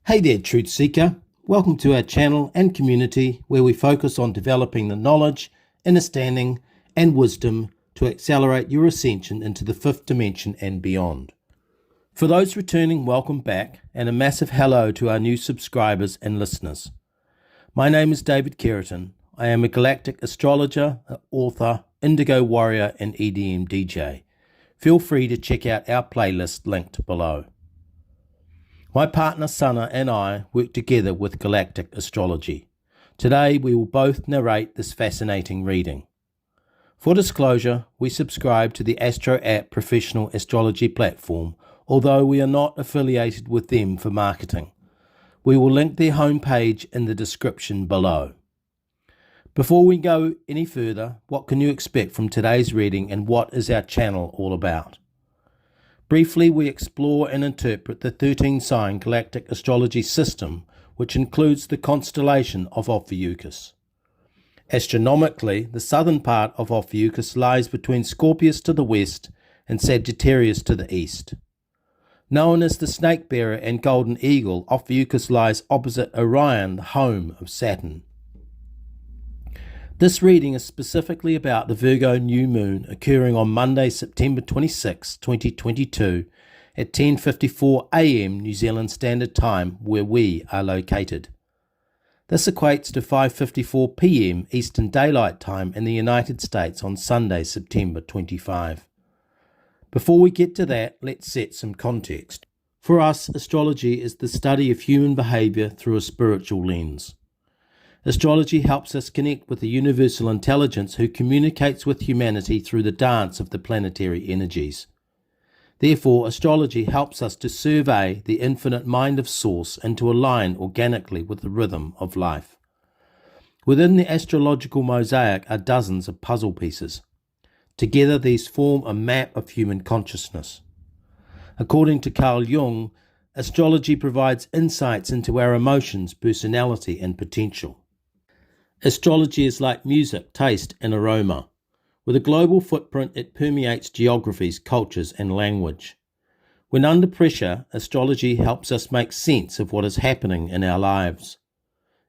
Hey there, Truth Seeker. Welcome to our channel and community where we focus on developing the knowledge, understanding, and wisdom to accelerate your ascension into the fifth dimension and beyond. For those returning, welcome back, and a massive hello to our new subscribers and listeners. My name is David Keratin. I am a galactic astrologer, author, indigo warrior, and EDM DJ. Feel free to check out our playlist linked below. My partner Sana and I work together with Galactic Astrology. Today we will both narrate this fascinating reading. For disclosure, we subscribe to the Astro App professional astrology platform, although we are not affiliated with them for marketing. We will link their homepage in the description below. Before we go any further, what can you expect from today's reading and what is our channel all about? Briefly, we explore and interpret the 13-sign galactic astrology system, which includes the constellation of Ophiuchus. Astronomically, the southern part of Ophiuchus lies between Scorpius to the west and Sagittarius to the east. Known as the Snake Bearer and Golden Eagle, Ophiuchus lies opposite Orion, the home of Saturn. This reading is specifically about the Virgo New Moon occurring on Monday, September 26, 2022 at 10:54 a.m. New Zealand Standard Time where we are located. This equates to 5:54 p.m. Eastern Daylight Time in the United States on Sunday, September 25. Before we get to that, let's set some context. For us, astrology is the study of human behavior through a spiritual lens. Astrology helps us connect with the universal intelligence who communicates with humanity through the dance of the planetary energies. Therefore, astrology helps us to survey the infinite mind of Source and to align organically with the rhythm of life. Within the astrological mosaic are dozens of puzzle pieces. Together, these form a map of human consciousness. According to Carl Jung, astrology provides insights into our emotions, personality, and potential. Astrology is like music, taste, and aroma. With a global footprint, it permeates geographies, cultures, and language. When under pressure, astrology helps us make sense of what is happening in our lives.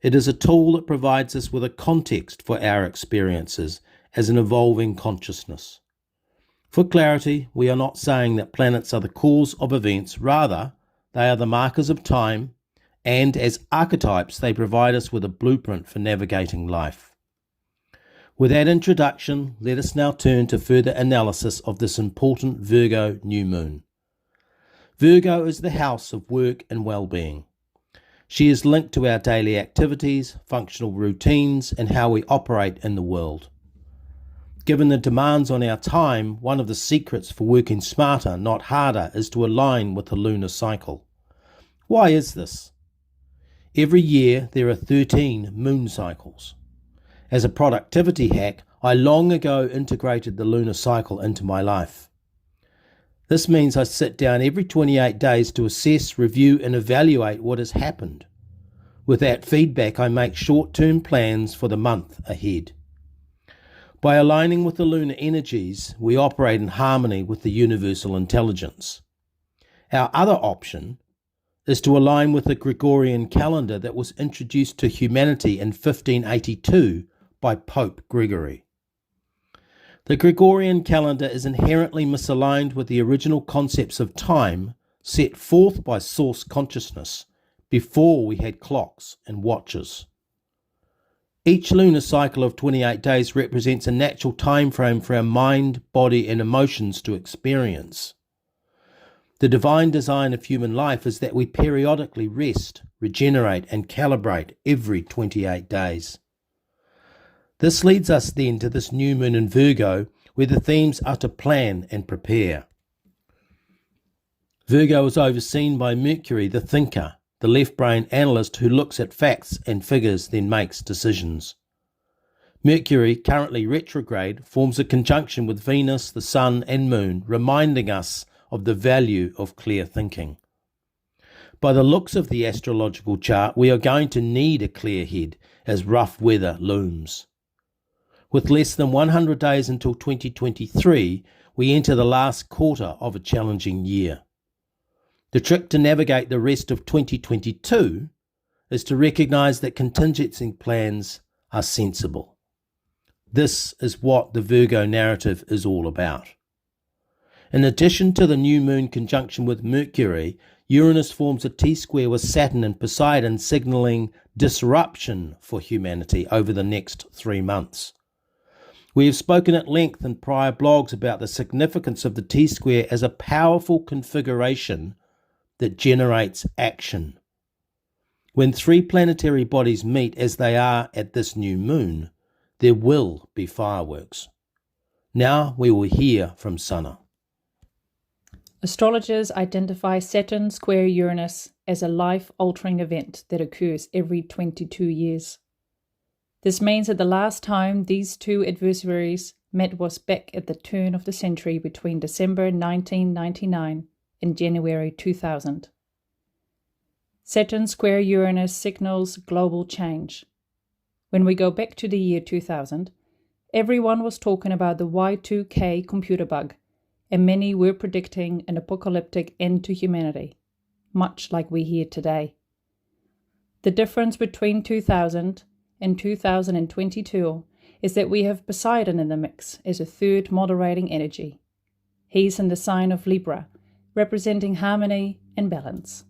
It is a tool that provides us with a context for our experiences as an evolving consciousness. For clarity, we are not saying that planets are the cause of events, rather, they are the markers of time, and as archetypes, they provide us with a blueprint for navigating life. With that introduction, let us now turn to further analysis of this important Virgo new moon. Virgo is the house of work and well-being. She is linked to our daily activities, functional routines, and how we operate in the world. Given the demands on our time, one of the secrets for working smarter, not harder, is to align with the lunar cycle. Why is this? Every year there are 13 moon cycles. As a productivity hack, I long ago integrated the lunar cycle into my life. This means I sit down every 28 days to assess, review, and evaluate what has happened. With that feedback, I make short-term plans for the month ahead. By aligning with the lunar energies, we operate in harmony with the universal intelligence. Our other option is to align with the Gregorian calendar that was introduced to humanity in 1582 by Pope Gregory. The Gregorian calendar is inherently misaligned with the original concepts of time set forth by Source consciousness before we had clocks and watches. Each lunar cycle of 28 days represents a natural time frame for our mind, body, and emotions to experience. The divine design of human life is that we periodically rest, regenerate, and calibrate every 28 days. This leads us then to this new moon in Virgo, where the themes are to plan and prepare. Virgo is overseen by Mercury, the thinker, the left-brain analyst who looks at facts and figures, then makes decisions. Mercury, currently retrograde, forms a conjunction with Venus, the Sun, and Moon, reminding us of the value of clear thinking. By the looks of the astrological chart, we are going to need a clear head as rough weather looms. With less than 100 days until 2023, we enter the last quarter of a challenging year. The trick to navigate the rest of 2022 is to recognise that contingency plans are sensible. This is what the Virgo narrative is all about. In addition to the new moon conjunction with Mercury, Uranus forms a T-square with Saturn and Poseidon, signalling disruption for humanity over the next 3 months. We have spoken at length in prior blogs about the significance of the T-square as a powerful configuration that generates action. When 3 planetary bodies meet as they are at this new moon, there will be fireworks. Now we will hear from Sana. Astrologers identify Saturn square Uranus as a life-altering event that occurs every 22 years. This means that the last time these two adversaries met was back at the turn of the century between December 1999 and January 2000. Saturn square Uranus signals global change. When we go back to the year 2000, everyone was talking about the Y2K computer bug, and many were predicting an apocalyptic end to humanity, much like we hear today. The difference between 2000 and 2022 is that we have Poseidon in the mix as a third moderating energy. He's in the sign of Libra, representing harmony and balance.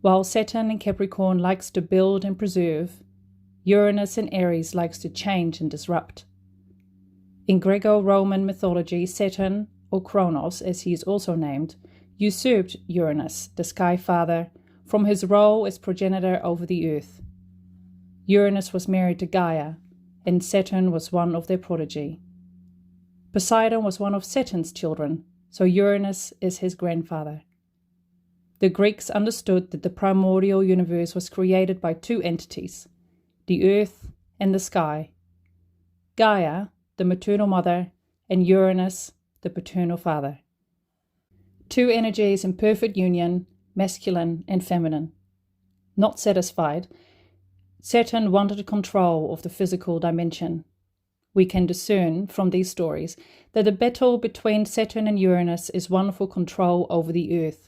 While Saturn in Capricorn likes to build and preserve, Uranus in Aries likes to change and disrupt. In Greco-Roman mythology, Saturn, or Kronos as he is also named, usurped Uranus, the sky father, from his role as progenitor over the earth. Uranus was married to Gaia, and Saturn was one of their progeny. Poseidon was one of Saturn's children, so Uranus is his grandfather. The Greeks understood that the primordial universe was created by 2 entities, the earth and the sky. Gaia, the maternal mother, and Uranus, the paternal father. 2 energies in perfect union, masculine and feminine. Not satisfied, Saturn wanted control of the physical dimension. We can discern from these stories that the battle between Saturn and Uranus is one for control over the earth.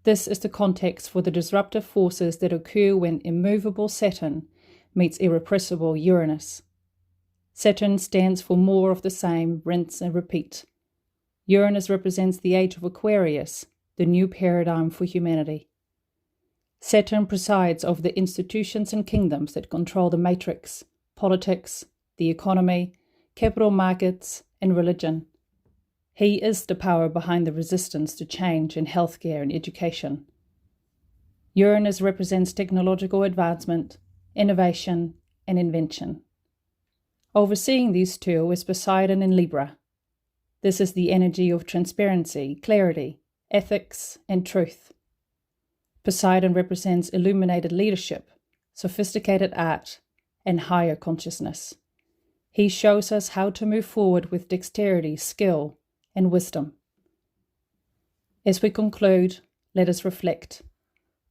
This is the context for the disruptive forces that occur when immovable Saturn meets irrepressible Uranus. Saturn stands for more of the same, rinse and repeat. Uranus represents the Age of Aquarius, the new paradigm for humanity. Saturn presides over the institutions and kingdoms that control the matrix, politics, the economy, capital markets, and religion. He is the power behind the resistance to change in healthcare and education. Uranus represents technological advancement, innovation, and invention. Overseeing these 2 is Poseidon in Libra. This is the energy of transparency, clarity, ethics, and truth. Poseidon represents illuminated leadership, sophisticated art, and higher consciousness. He shows us how to move forward with dexterity, skill, and wisdom. As we conclude, let us reflect.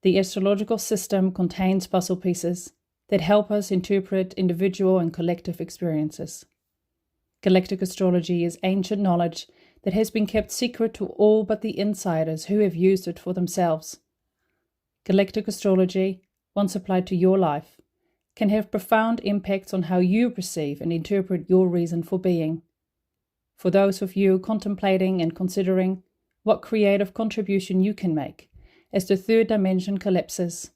The astrological system contains puzzle pieces that help us interpret individual and collective experiences. Galactic astrology is ancient knowledge that has been kept secret to all but the insiders who have used it for themselves. Galactic astrology, once applied to your life, can have profound impacts on how you perceive and interpret your reason for being. For those of you contemplating and considering what creative contribution you can make as the 3rd dimension collapses,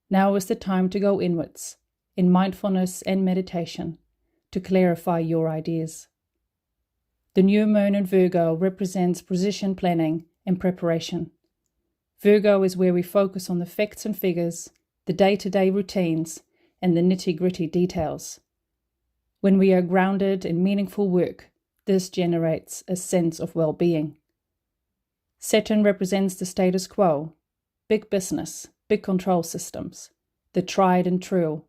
now is the time to go inwards, in mindfulness and meditation, to clarify your ideas. The new moon in Virgo represents precision planning and preparation. Virgo is where we focus on the facts and figures, the day-to-day routines, and the nitty-gritty details. When we are grounded in meaningful work, this generates a sense of well-being. Saturn represents the status quo, big business, big control systems, the tried and true.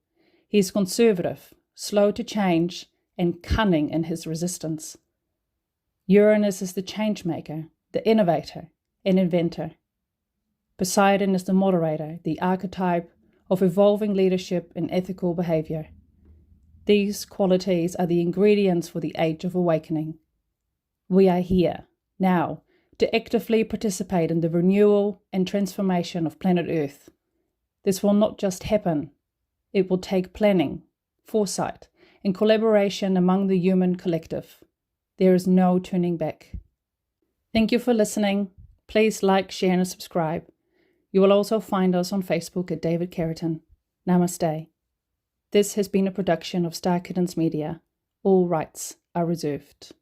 He is conservative, slow to change, and cunning in his resistance. Uranus is the change maker, the innovator, and inventor. Poseidon is the moderator, the archetype of evolving leadership and ethical behavior. These qualities are the ingredients for the Age of Awakening. We are here, now, to actively participate in the renewal and transformation of planet Earth. This will not just happen. It will take planning, foresight, and collaboration among the human collective. There is no turning back. Thank you for listening. Please like, share, and subscribe. You will also find us on Facebook at David Carrington. Namaste. This has been a production of Star Kittens Media. All rights are reserved.